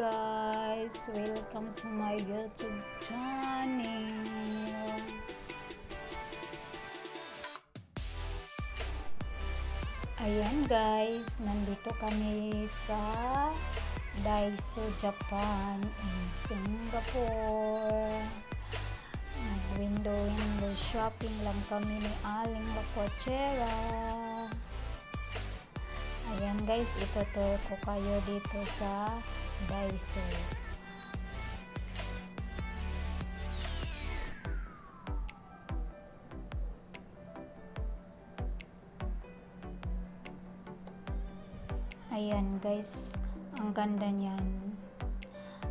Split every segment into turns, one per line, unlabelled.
guys, welcome to my YouTube channel. Ayan guys, nandito kami sa Daiso, Japan in Singapore. Window shopping lang kami ni Aling Lacochera. Ayan guys, itutur ko kayo dito sa Daiso. Ayan guys, ang ganda niyan.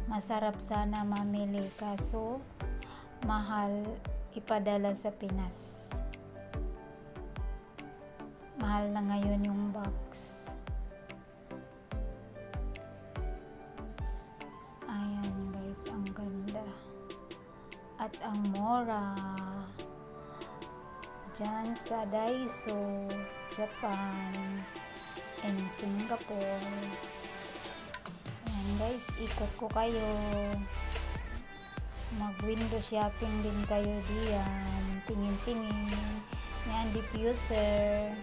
Masarap sana mamili kaso mahal ipadala sa Pinas. Mahal na ngayon yung box. Ayan guys, ang ganda. At ang mura. Diyan sa Daiso, Japan and Singapore. Ayan guys, ikot ko kayo. Mag window shopping din kayo diyan. Tingin-tingin. Yan, diffuser.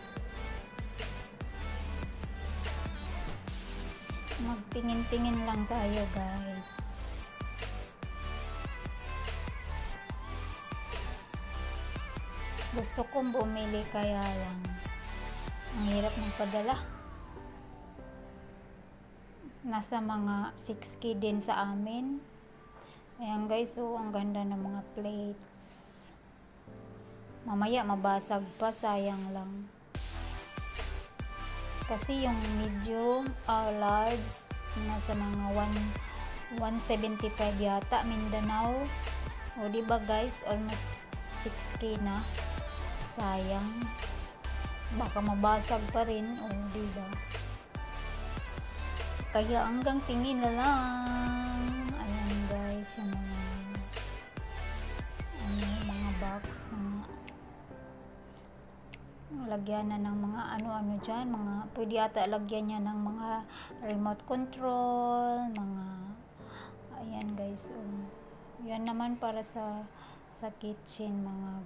Magtingin-tingin lang tayo guys. Gusto kong bumili kaya lang ang hirap ng padala. Nasa mga 6K din sa amin. Ayan guys, so ang ganda ng mga plates. Mamaya mabasag pa, sayang lang. Kasi yung medium large nasa mga 175 yata Mindanao. O diba guys, almost 6K na. Sayang. Baka mabasag pa rin. O diba. Kaya hanggang tingin na lang. Ayan guys, yung mga box, lagyan na ng mga ano-ano dyan, pwede ata lagyan niya ng mga remote control, ayan guys, yan naman para sa kitchen, mga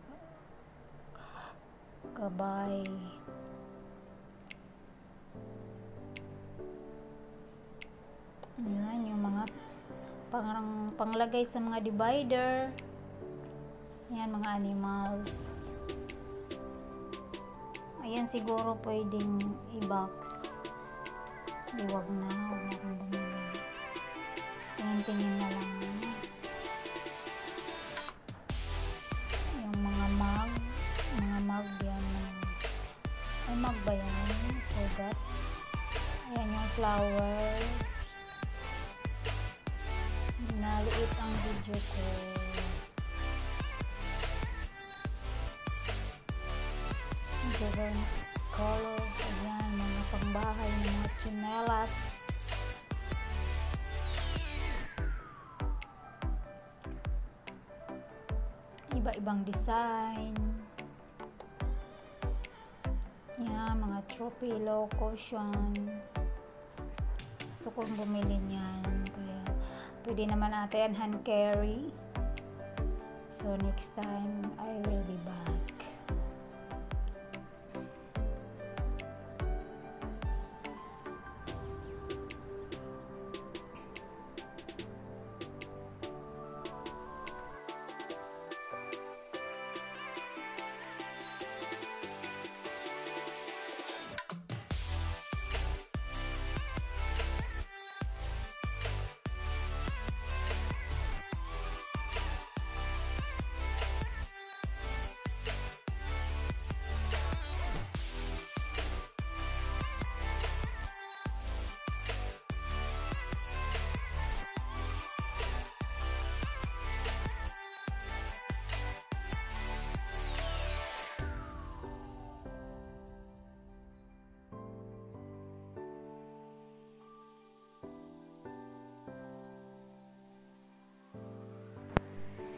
gabay. Ayan, yung mga panglagay sa mga divider. Ayan, mga animals. Ayan, siguro pwedeng i-box. Huwag na akong bumili. Tingin-tingin na lang. Yung mga mug yan. Ay, mug ba yan? Forgot. Ayan, yung flower. Naliit ang video ko. Different colors. Ayan, mga pangbahay, mga chinelas. Iba-ibang design. Ayan, mga throw pillow, cushion. Gusto kong bumili niyan. Kaya pwede naman natin hand carry. So next time I will be back.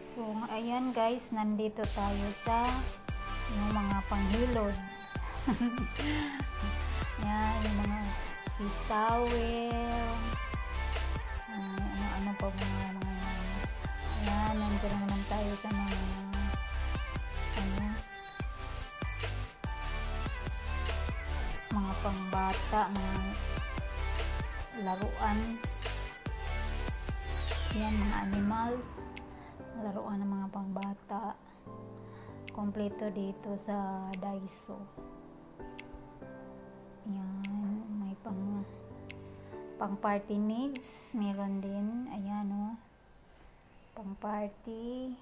So, ayan guys, nandito tayo sa yung mga panghilod. Yan, yung mga fish towel. mga yan. Ayan, nandiyan na naman tayo sa mga mga pangbata, mga laruan. Yan, mga animals, laruan ng mga pangbata. Kompleto dito sa Daiso. Yan, may pang party needs, meron din. Ayan, oh, pang party.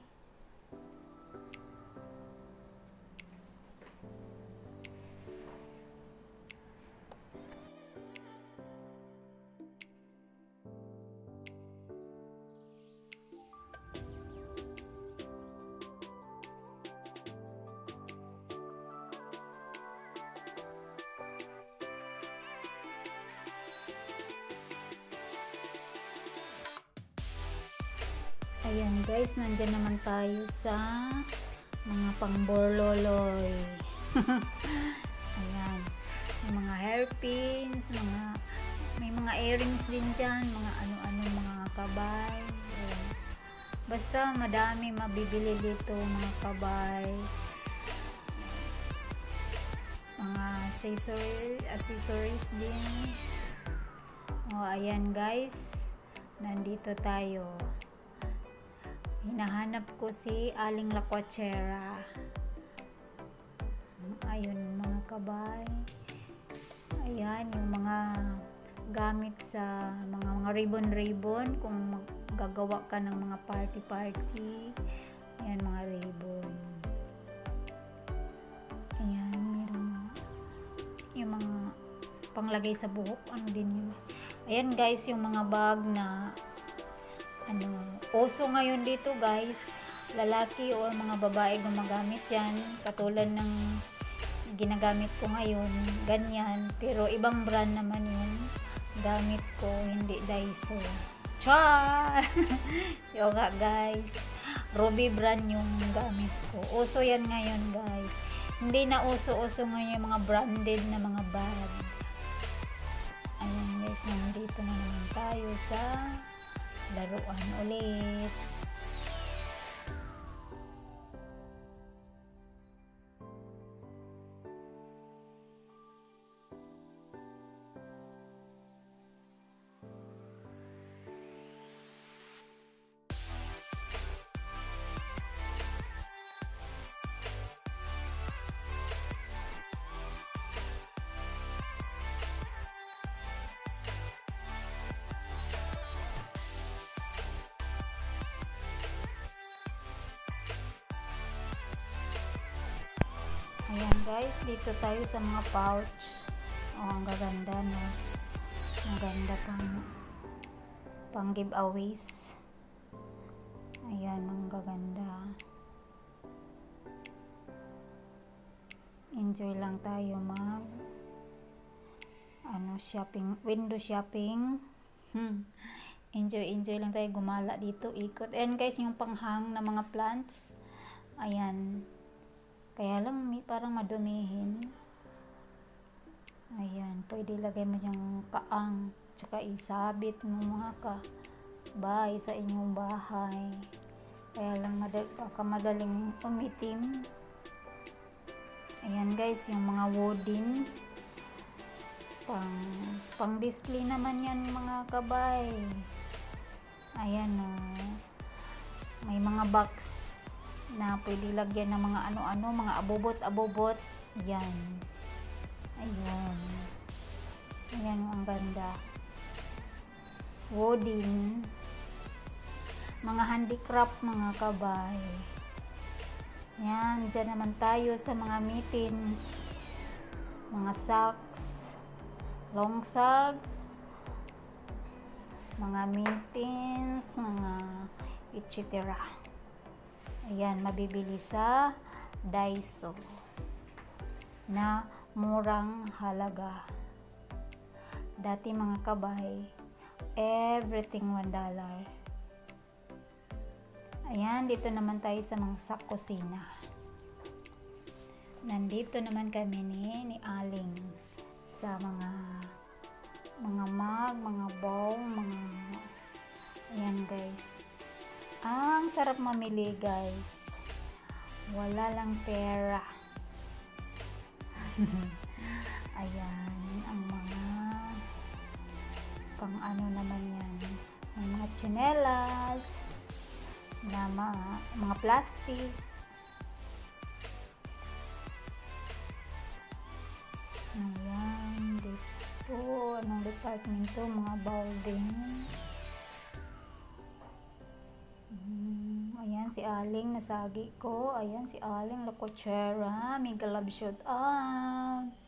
Ayan guys, nandyan naman tayo sa mga pangborloloy. Ayan, may mga hairpins, may mga earrings din dyan, mga ano-ano, mga kabay. Ayan. Basta madami mabibili dito, mga kabay, mga accessories din. O, ayan guys, nandito tayo. Hinahanap ko si Aling Lakwachera. Ayun, mga kabay. Ayan, yung mga gamit sa mga ribbon kung gagawa ka ng mga party. Ayan, mga ribbon. Ayan, meron yung mga panglagay sa buhok. Ano din yun? Ayan guys, yung mga bag na uso ngayon dito guys, lalaki o mga babae gumagamit yan, katulad ng ginagamit ko ngayon, ganyan, pero ibang brand naman yun gamit ko, hindi Daiso. Char! Yoga guys, Ruby brand yung gamit ko. Uso yan ngayon guys, hindi na uso ngayon yung mga branded na mga bag. Ayan guys, nandito na naman tayo sa laruan ulit. Ayan guys, dito tayo sa mga pouch. Oh, ang gaganda, no? Ang ganda pang giveaways. Ayan, ang gaganda. Enjoy lang tayo shopping, window shopping. Enjoy lang tayo, gumala dito, ikot. Ayan guys, yung panghang na mga plants. Ayan. Kaya lang parang madumihin. Ayan, pwede lagay mo yung kaang, tsaka isabit mo mga kabay sa inyong bahay. Kaya lang baka madaling umitim. Ayan guys, yung mga wooden, pang display naman yan mga kabay. Ayan, oh. May mga box na pwede lagyan ng mga ano-ano, mga abobot. Yan. Ayun. Ayan, ang ganda. Wooden. Mga handicraft mga kabay. Yan, dyan naman tayo sa mga mittens. Mga socks. Long socks. Mga mittens. Mga etc. Ayan, mabibili sa Daiso na murang halaga. Dati mga kabay, everything $1. Ayan, dito naman tayo sa mga sa kusina. Nandito naman kami ni Aling sa mga mug, mga bowl, mga Ayan guys. Ang sarap mamili guys. Wala lang pera. Ayan, ang mga pang ano naman yan. May mga tsinelas na mga plastic. Ayan, dito. Anong department to? Mga balding. Ayan, si Aling nasagi ko. Ayan, si Aling Lacochera. Mega love shout out.